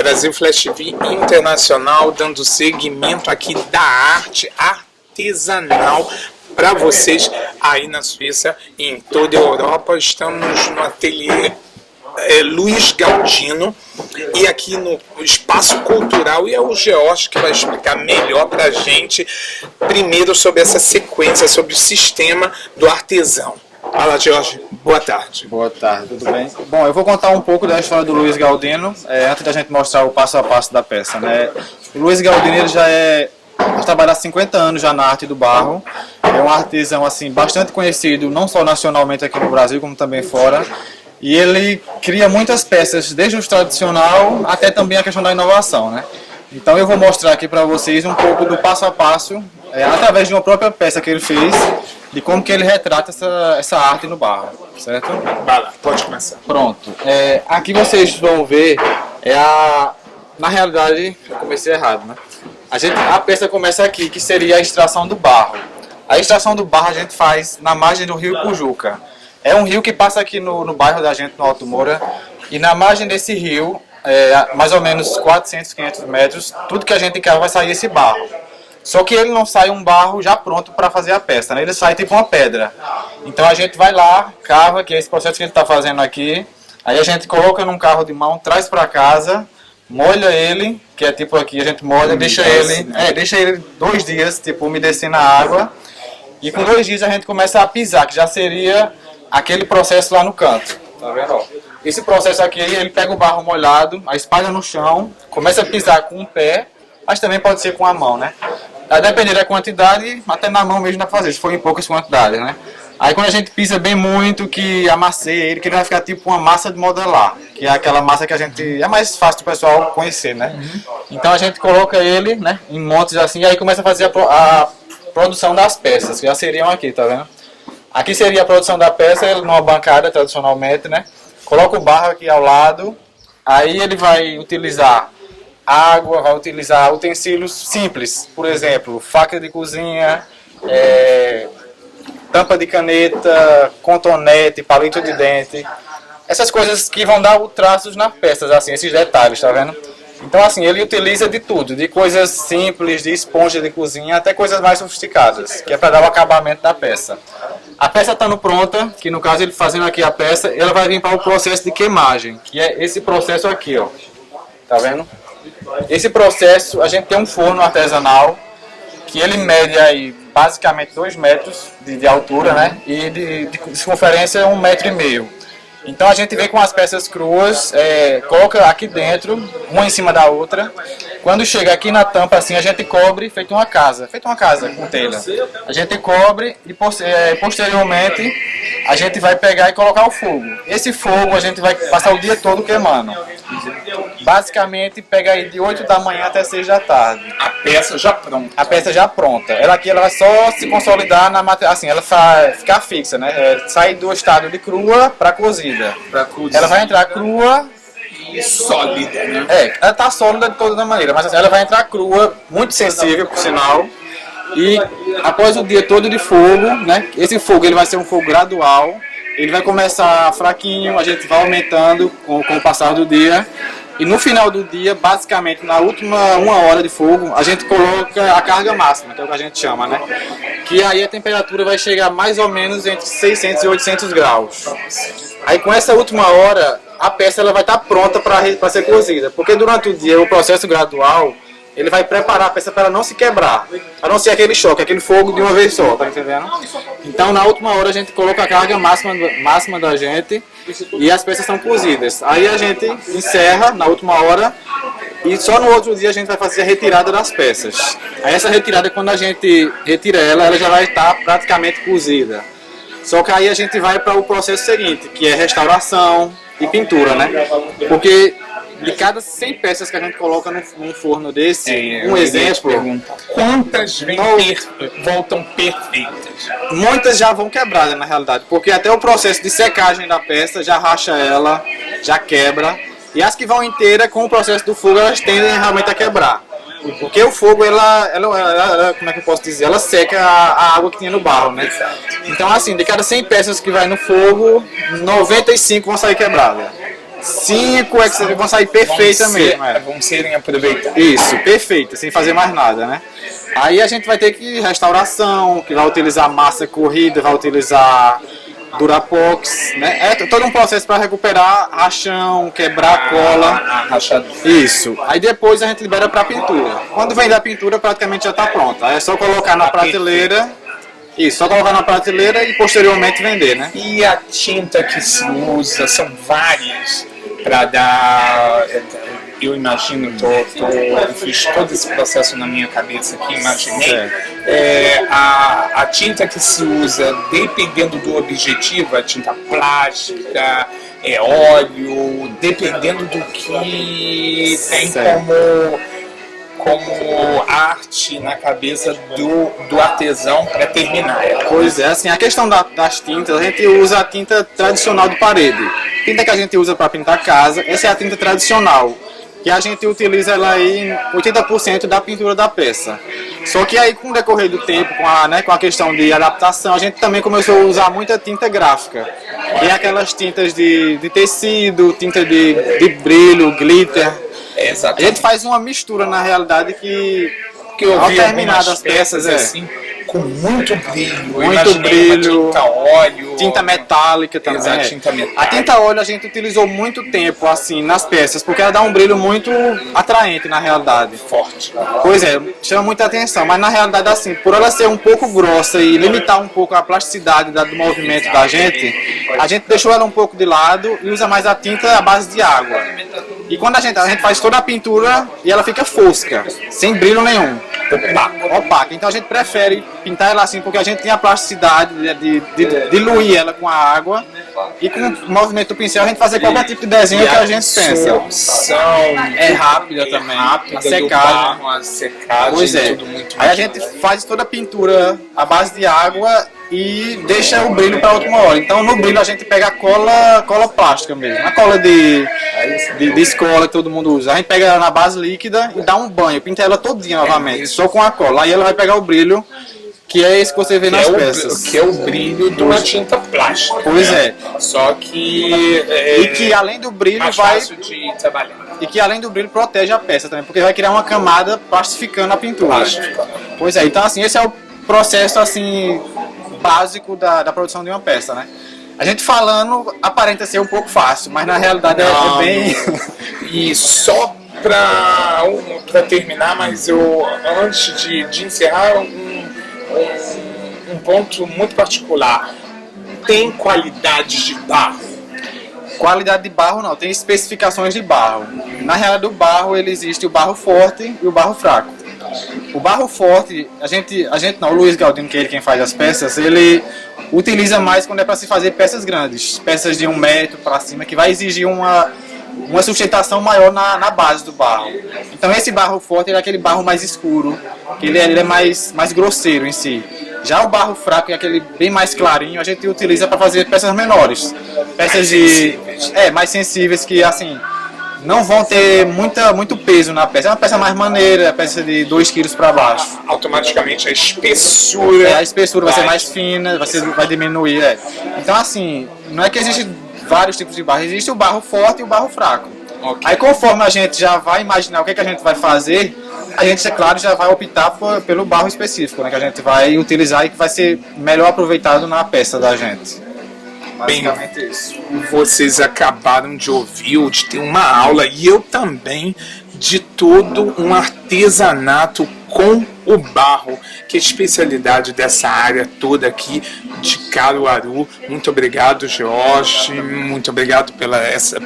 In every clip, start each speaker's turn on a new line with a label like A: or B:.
A: Brasil Flash TV Internacional, dando seguimento aqui da arte artesanal para vocês aí na Suíça e em toda a Europa. Estamos no ateliê Luiz Galdino e aqui no Espaço Cultural, e é o George que vai explicar melhor para a gente primeiro sobre essa sequência, sobre o sistema do artesão. Fala, George. Boa tarde.
B: Boa tarde, tudo bem? Bom, eu vou contar um pouco da história do Luiz Galdino, antes da gente mostrar o passo a passo da peça, né? O Luiz Galdino ele já trabalha há 50 anos já na arte do barro. É um artesão assim bastante conhecido, não só nacionalmente aqui no Brasil, como também fora. E ele cria muitas peças, desde o tradicional até também a questão da inovação, né? Então eu vou mostrar aqui para vocês um pouco do passo a passo, através de uma própria peça que ele fez, de como que ele retrata essa arte no barro, certo?
A: Vai lá, pode começar.
B: Pronto. Aqui vocês vão ver, na realidade, eu comecei errado, né? A peça começa aqui, que seria a extração do barro. A extração do barro a gente faz na margem do rio Pujuca. É um rio que passa aqui no bairro da gente, no Alto Moura, e na margem desse rio, mais ou menos 400, 500 metros, tudo que a gente cava vai sair esse barro. Só que ele não sai um barro já pronto para fazer a peça, né? Ele sai tipo uma pedra. Então a gente vai lá, cava, que é esse processo que ele está fazendo aqui, aí a gente coloca num carro de mão, traz para casa, molha ele, que é tipo aqui, a gente molha, deixa ele 2 dias, tipo, umedecendo a água, e com 2 dias a gente começa a pisar, que já seria aquele processo lá no canto, tá vendo? Esse processo aqui, ele pega o barro molhado, a espalha no chão, começa a pisar com o pé, mas também pode ser com a mão, né? A depender da quantidade, até na mão mesmo dá pra fazer, se for em poucas quantidades, né? Aí quando a gente pisa bem muito, que amasseia ele, que ele vai ficar tipo uma massa de modelar, que é aquela massa que a gente... é mais fácil do pessoal conhecer, né? Então a gente coloca ele, né, em montes assim, e aí começa a fazer a produção das peças, que já seriam aqui, tá vendo? Aqui seria a produção da peça, numa bancada tradicionalmente, né? Coloca o barro aqui ao lado, aí ele vai utilizar água, vai utilizar utensílios simples, por exemplo, faca de cozinha, tampa de caneta, cotonete, palito de dente, essas coisas que vão dar o traços nas peças, assim, esses detalhes, tá vendo? Então assim, ele utiliza de tudo, de coisas simples, de esponja de cozinha, até coisas mais sofisticadas, que é para dar o acabamento da peça. A peça estando pronta, que no caso ele fazendo aqui a peça, ela vai vir para o processo de queimagem, que é esse processo aqui, ó, tá vendo? Esse processo, a gente tem um forno artesanal, que ele mede aí basicamente 2 metros de altura, né? E de circunferência 1,5 metro. Então a gente vem com as peças cruas, coloca aqui dentro, uma em cima da outra. Quando chega aqui na tampa, assim, a gente cobre, feito uma casa com telha. A gente cobre e posteriormente a gente vai pegar e colocar o fogo. Esse fogo a gente vai passar o dia todo queimando. Basicamente pega aí de 8 da manhã até 6 da tarde.
A: A peça já pronta.
B: A peça já pronta. Ela aqui ela vai só se consolidar na matéria, assim, ela vai ficar fixa, né? Sai do estado de crua para cozida. Ela vai entrar crua
A: e sólida, né?
B: Ela tá sólida de toda maneira, mas ela vai entrar crua, muito sensível, por sinal. E após o dia todo de fogo, né? Esse fogo ele vai ser um fogo gradual. Ele vai começar fraquinho, a gente vai aumentando com o passar do dia. E no final do dia, basicamente na última 1 hora de fogo, a gente coloca a carga máxima, que é o que a gente chama, né? Que aí a temperatura vai chegar mais ou menos entre 600 e 800 graus. Aí com essa última hora, a peça ela vai estar pronta para ser cozida. Porque durante o dia, o processo gradual, ele vai preparar a peça para ela não se quebrar. A não ser aquele choque, aquele fogo de uma vez só, tá entendendo? Então na última hora a gente coloca a carga máxima da gente e as peças são cozidas. Aí a gente encerra na última hora e só no outro dia a gente vai fazer a retirada das peças. Aí essa retirada, quando a gente retira ela já vai estar praticamente cozida. Só que aí a gente vai para o processo seguinte, que é restauração e pintura, né? Porque de cada 100 peças que a gente coloca num forno desse, um exemplo,
A: quantas voltam perfeitas?
B: Muitas já vão quebradas na realidade, porque até o processo de secagem da peça já racha ela, já quebra, e as que vão inteiras com o processo do fogo elas tendem realmente a quebrar. Porque o fogo, ela como é que eu posso dizer? Ela seca a água que tinha no barro, né? Então assim, de cada 100 peças que vai no fogo, 95 vão sair quebradas. 5 é que vão sair perfeitas mesmo.
A: Vão serem aproveitadas.
B: Isso, perfeita, sem fazer mais nada, né? Aí a gente vai ter que restauração, que vai utilizar massa corrida, vai utilizar Durapox, né? É todo um processo para recuperar rachão, quebrar a cola.
A: Rachadura.
B: Isso. Aí depois a gente libera para pintura. Quando vem da pintura, praticamente já está pronta. Aí é só colocar na prateleira. Isso, só colocar na prateleira e posteriormente vender, né?
A: E a tinta que se usa, são várias para dar. Eu imagino, eu fiz todo esse processo na minha cabeça aqui, imaginei. A tinta que se usa, dependendo do objetivo, a tinta plástica, óleo, dependendo do que tem como arte na cabeça do artesão para terminar ela.
B: Pois é, assim, a questão das tintas, a gente usa a tinta tradicional de parede. A tinta que a gente usa para pintar casa, essa é a tinta tradicional, que a gente utiliza ela aí em 80% da pintura da peça. Só que aí com o decorrer do tempo, com a questão de adaptação, a gente também começou a usar muita tinta gráfica. Que é aquelas tintas de tecido, tinta de brilho, glitter.
A: Exatamente.
B: A gente faz uma mistura na realidade que
A: eu
B: ao
A: vi
B: terminar das peças
A: assim, com muito brilho.
B: Muito brilho.
A: Tinta óleo.
B: Tinta metálica também.
A: Exato, tinta metálica.
B: A tinta óleo a gente utilizou muito tempo assim nas peças, porque ela dá um brilho muito atraente na realidade.
A: Forte.
B: Pois é, chama muita atenção, mas na realidade assim, por ela ser um pouco grossa e limitar um pouco a plasticidade do movimento da gente, a gente deixou ela um pouco de lado e usa mais a tinta à base de água. E quando a gente faz toda a pintura e ela fica fosca, sem brilho nenhum. Opaca. Então a gente prefere pintar ela assim porque a gente tem a plasticidade de diluir ela com a água e com o movimento do pincel a gente fazer qualquer tipo de desenho que a gente pensa. É rápida também.
A: Rápida,
B: a secagem.
A: A secagem.
B: Pois é.
A: Tudo muito
B: Aí a gente faz toda a pintura à base de água e deixa o brilho para última hora. Então no brilho a gente pega a cola plástica mesmo, a cola de escola que todo mundo usa. A gente pega ela na base líquida e dá um banho, pinta ela todinha novamente, só com a cola. Aí ela vai pegar o brilho, que é esse que você vê nas peças.
A: Que é o brilho de uma tinta plástica.
B: Pois é.
A: Só que
B: e que além do brilho
A: mais
B: vai
A: fácil de trabalhar.
B: E que além do brilho protege a peça também, porque vai criar uma camada plastificando a pintura. Pois é, então assim, esse é o processo assim básico da produção de uma peça, né? A gente falando aparenta ser um pouco fácil, mas na realidade é bem...
A: E só para terminar, mas eu antes de encerrar um ponto muito particular, tem qualidades de barro?
B: Qualidade de barro não, tem especificações de barro. Na realidade do barro ele existe o barro forte e o barro fraco. O barro forte, a gente não, o Luiz Galdino, que é ele quem faz as peças, ele utiliza mais quando é para se fazer peças grandes, peças de 1 metro para cima, que vai exigir uma sustentação maior na base do barro. Então esse barro forte é aquele barro mais escuro, que ele é mais grosseiro em si. Já o barro fraco, que é aquele bem mais clarinho, a gente utiliza para fazer peças menores. Peças mais sensíveis, que assim não vão ter muito peso na peça. É uma peça mais maneira, peça de 2 kg para baixo.
A: Automaticamente a espessura...
B: a espessura vai ser mais fina, vai diminuir. Então assim, não é que existe vários tipos de barro, existe o barro forte e o barro fraco. Okay. Aí conforme a gente já vai imaginar o que a gente vai fazer, a gente, é claro, já vai optar pelo barro específico, né, que a gente vai utilizar e que vai ser melhor aproveitado na peça da gente.
A: Basicamente isso. Vocês acabaram de ouvir ou de ter uma aula, e eu também, de todo um artesanato com o barro, que é a especialidade dessa área toda aqui de Caruaru. Muito obrigado, Jorge, muito obrigado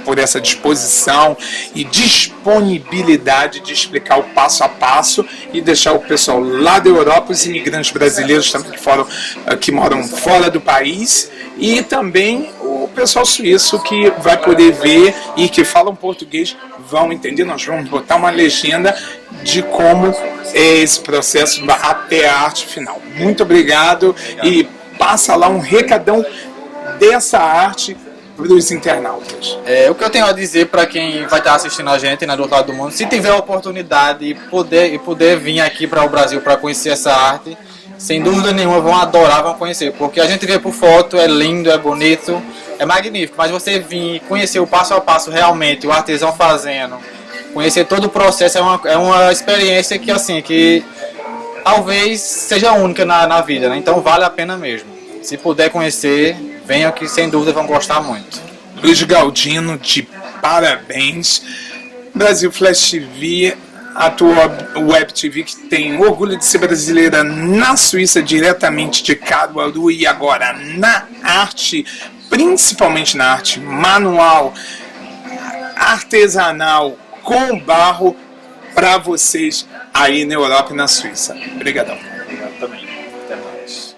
A: por essa disposição e disponibilidade de explicar o passo a passo e deixar o pessoal lá da Europa, os imigrantes brasileiros também que moram fora do país, e também o pessoal suíço que vai poder ver e que falam português vão entender. Nós vamos botar uma legenda de como é esse processo até a arte final. Muito obrigado e passa lá um recadão dessa arte para os internautas.
B: O que eu tenho a dizer para quem vai estar assistindo a gente, né, do outro lado do mundo, se tiver a oportunidade e poder vir aqui para o Brasil para conhecer essa arte, sem dúvida nenhuma vão adorar, vão conhecer, porque a gente vê por foto, é lindo, é bonito, é magnífico, mas você vir conhecer o passo a passo realmente, o artesão fazendo, conhecer todo o processo é uma experiência que assim, que talvez seja única na vida, né? Então vale a pena mesmo. Se puder conhecer, venham que sem dúvida vão gostar muito.
A: Luiz Galdino, de parabéns. Brasil Flash TV, a tua web TV que tem orgulho de ser brasileira na Suíça, diretamente de Caruaru, e agora na arte, principalmente na arte manual, artesanal, com barro, para vocês aí na Europa e na Suíça. Obrigadão.
B: Obrigado também. Até mais.